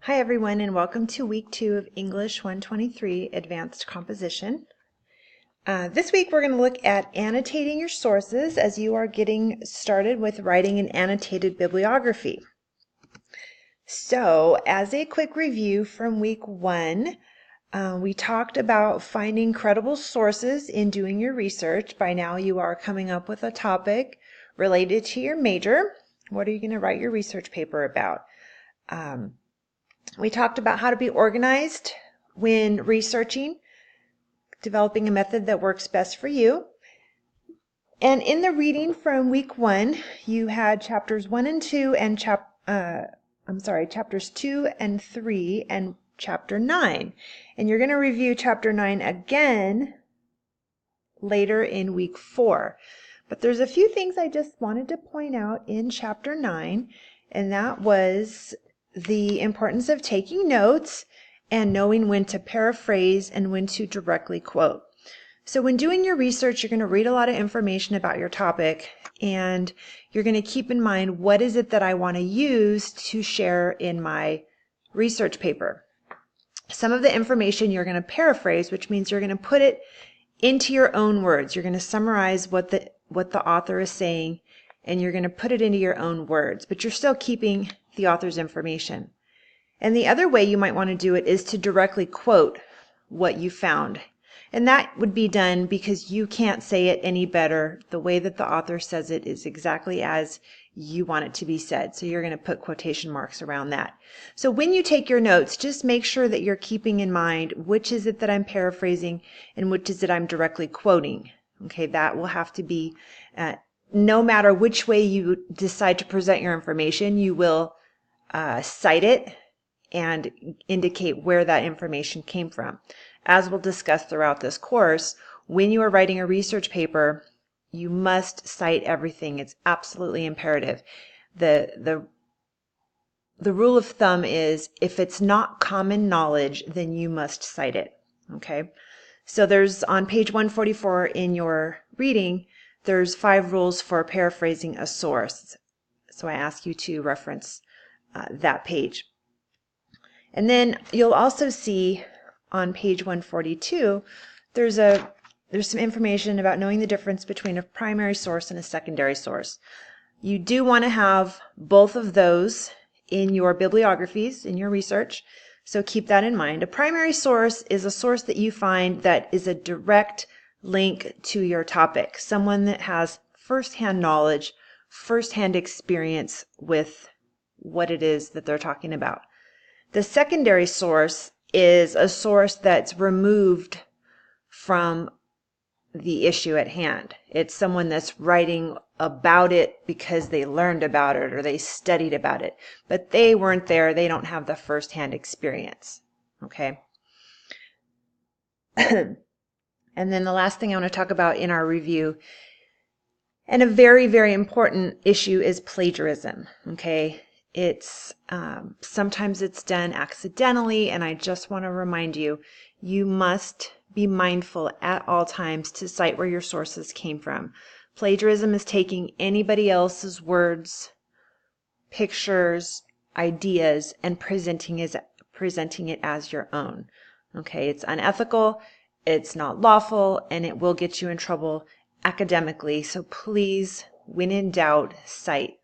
Hi everyone, and welcome to week 2 of English 123 Advanced Composition. This week we're going to look at annotating your sources as you are getting started with writing an annotated bibliography. So, as a quick review from week 1, we talked about finding credible sources in doing your research. By now you are coming up with a topic related to your major. What are you going to write your research paper about? We talked about how to be organized when researching, developing a method that works best for you. And in the reading from week 1, you had chapters 1 and 2 and chapters 2 and 3 and chapter 9. And you're going to review chapter 9 again later in week 4. But there's a few things I just wanted to point out in chapter 9, and that was the importance of taking notes and knowing when to paraphrase and when to directly quote. So when doing your research, you're going to read a lot of information about your topic, and you're going to keep in mind, what is it that I want to use to share in my research paper? Some of the information you're going to paraphrase, which means you're going to put it into your own words. You're going to summarize what the author is saying, and you're going to put it into your own words, but you're still keeping the author's information. And the other way you might want to do it is to directly quote what you found. And that would be done because you can't say it any better. The way that the author says it is exactly as you want it to be said. So you're going to put quotation marks around that. So when you take your notes, just make sure that you're keeping in mind which is it that I'm paraphrasing and which is it I'm directly quoting. Okay, that will have to be, no matter which way you decide to present your information, you will cite it and indicate where that information came from. As we'll discuss throughout this course, when you are writing a research paper, you must cite everything. It's absolutely imperative. The rule of thumb is, if it's not common knowledge, then you must cite it. Okay? So there's, on page 144 in your reading, there's 5 rules for paraphrasing a source. So I ask you to reference that page. And then you'll also see on page 142, there's some information about knowing the difference between a primary source and a secondary source. You do want to have both of those in your bibliographies, in your research, so keep that in mind. A primary source is a source that you find that is a direct link to your topic, someone that has firsthand knowledge, firsthand experience with what it is that they're talking about. The secondary source is a source that's removed from the issue at hand. It's someone that's writing about it because they learned about it or they studied about it, but they weren't there. They don't have the firsthand experience. Okay. And then the last thing I want to talk about in our review, and a very, very important issue, is plagiarism. Okay. It's sometimes it's done accidentally, and I just want to remind you, you must be mindful at all times to cite where your sources came from. Plagiarism is taking anybody else's words, pictures, ideas, and presenting it as your own. Okay, it's unethical, it's not lawful, and it will get you in trouble academically. So please, when in doubt, cite.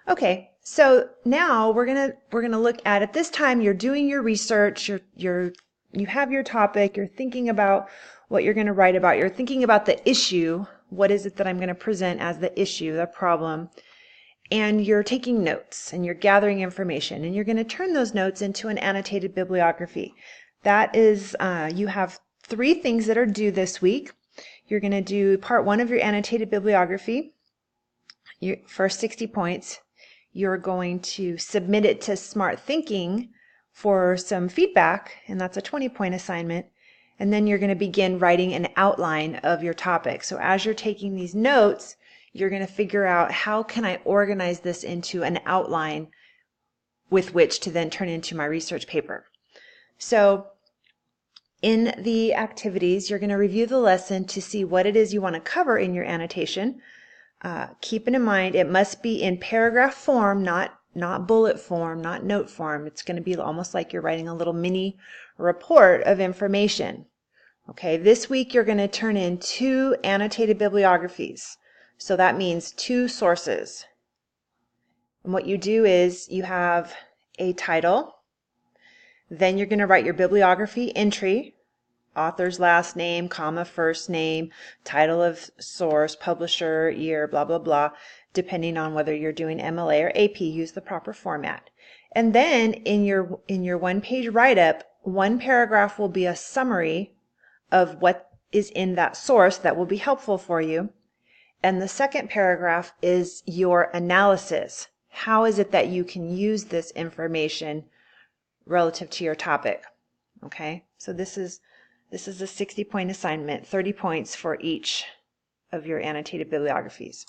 Okay, so now we're gonna look at this time you're doing your research, you have your topic, you're thinking about what you're going to write about, you're thinking about the issue, what is it that I'm going to present as the issue, the problem, and you're taking notes and you're gathering information, and you're going to turn those notes into an annotated bibliography. That is, you have 3 things that are due this week. You're going to do part 1 of your annotated bibliography, your first 60 points. You're going to submit it to Smart Thinking for some feedback, and that's a 20-point assignment. And then you're going to begin writing an outline of your topic. So as you're taking these notes, you're going to figure out, how can I organize this into an outline with which to then turn into my research paper. So in the activities, you're going to review the lesson to see what it is you want to cover in your annotation. Keeping in mind, it must be in paragraph form, not not bullet form, not note form. It's going to be almost like you're writing a little mini report of information. Okay, this week you're going to turn in 2 annotated bibliographies. So that means 2 sources. And what you do is you have a title, then you're going to write your bibliography entry, author's last name, comma, first name, title of source, publisher, year, blah, blah, blah, depending on whether you're doing MLA or AP, use the proper format. And then in your 1-page write-up, 1 paragraph will be a summary of what is in that source that will be helpful for you. And the second paragraph is your analysis. How is it that you can use this information relative to your topic? Okay, so this is a 60-point assignment, 30 points for each of your annotated bibliographies.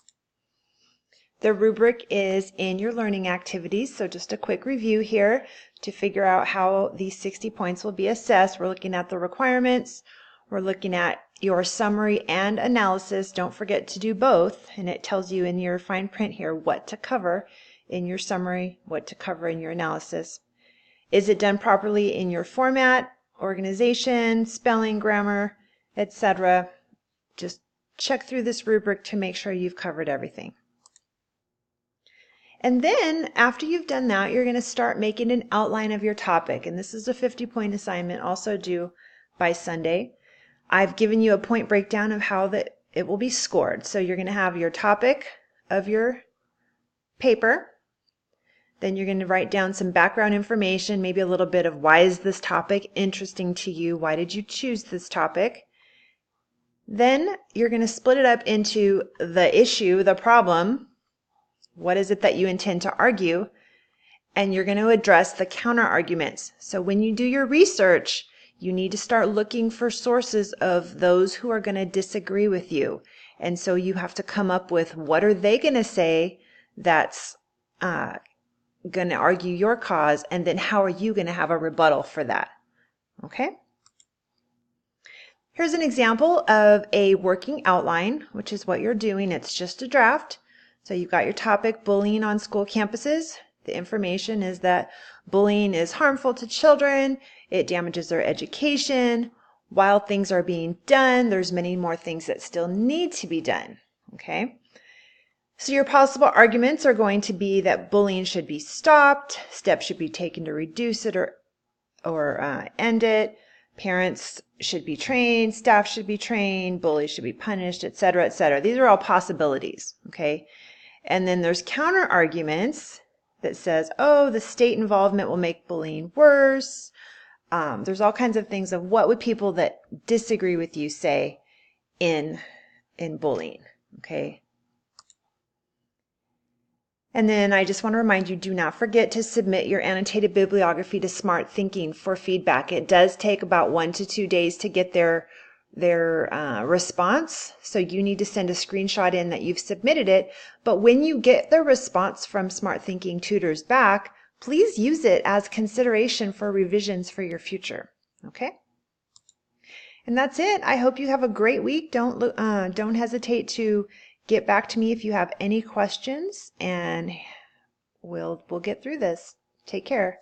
The rubric is in your learning activities, so just a quick review here to figure out how these 60 points will be assessed. We're looking at the requirements, we're looking at your summary and analysis. Don't forget to do both, and it tells you in your fine print here what to cover in your summary, what to cover in your analysis. Is it done properly in your format, organization, spelling, grammar, etc.? Just check through this rubric to make sure you've covered everything. And then after you've done that, you're going to start making an outline of your topic. And this is a 50-point assignment, also due by Sunday. I've given you a point breakdown of how it will be scored. So you're going to have your topic of your paper. Then you're going to write down some background information, maybe a little bit of why is this topic interesting to you? Why did you choose this topic? Then you're going to split it up into the issue, the problem. What is it that you intend to argue? And you're going to address the counter arguments. So when you do your research, you need to start looking for sources of those who are going to disagree with you. And so you have to come up with what are they going to say that's going to argue your cause, and then how are you going to have a rebuttal for that? Okay? Here's an example of a working outline, which is what you're doing. It's just a draft. So you've got your topic, bullying on school campuses. The information is that bullying is harmful to children. It damages their education. While things are being done, there's many more things that still need to be done. Okay? So your possible arguments are going to be that bullying should be stopped, steps should be taken to reduce it or end it, parents should be trained, staff should be trained, bullies should be punished, etc., etc. These are all possibilities, okay? And then there's counter arguments that says, oh, the state involvement will make bullying worse. There's all kinds of things of what would people that disagree with you say in bullying, okay? And then I just want to remind you, do not forget to submit your annotated bibliography to Smart Thinking for feedback. It does take about 1 to 2 days to get their response. So you need to send a screenshot in that you've submitted it. But when you get the response from Smart Thinking tutors back, please use it as consideration for revisions for your future. Okay? And that's it. I hope you have a great week. Don't hesitate to get back to me if you have any questions, and we'll get through this. Take care.